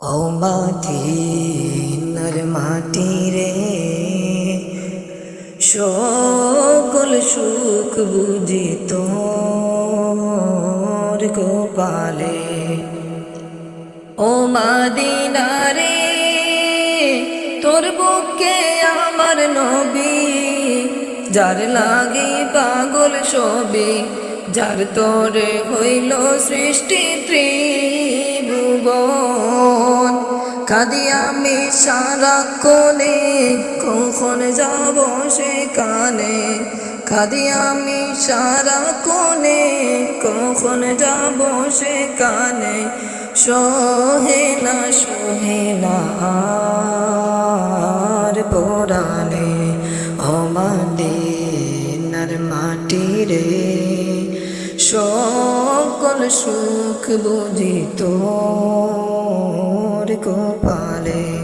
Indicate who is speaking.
Speaker 1: ও মদিনার মাটি রে, সকল সুখ বুঝি তোর গোপালে। ও মদিনা রে, তোর বুকে আমার নবী, যার লাগি পাগল সবে, যার তোরে হইল সৃষ্টি ত্রিভুবন। কাঁদি আমি সারাক্ষণে, কখন যাব সেখানে। কাঁদি আমি সারাক্ষণে, কখন যাব সেখানে। সহে না আর পরাণে। ও মদিনার মাটি রে, সকল সুখ বুঝি তোর গোপালে।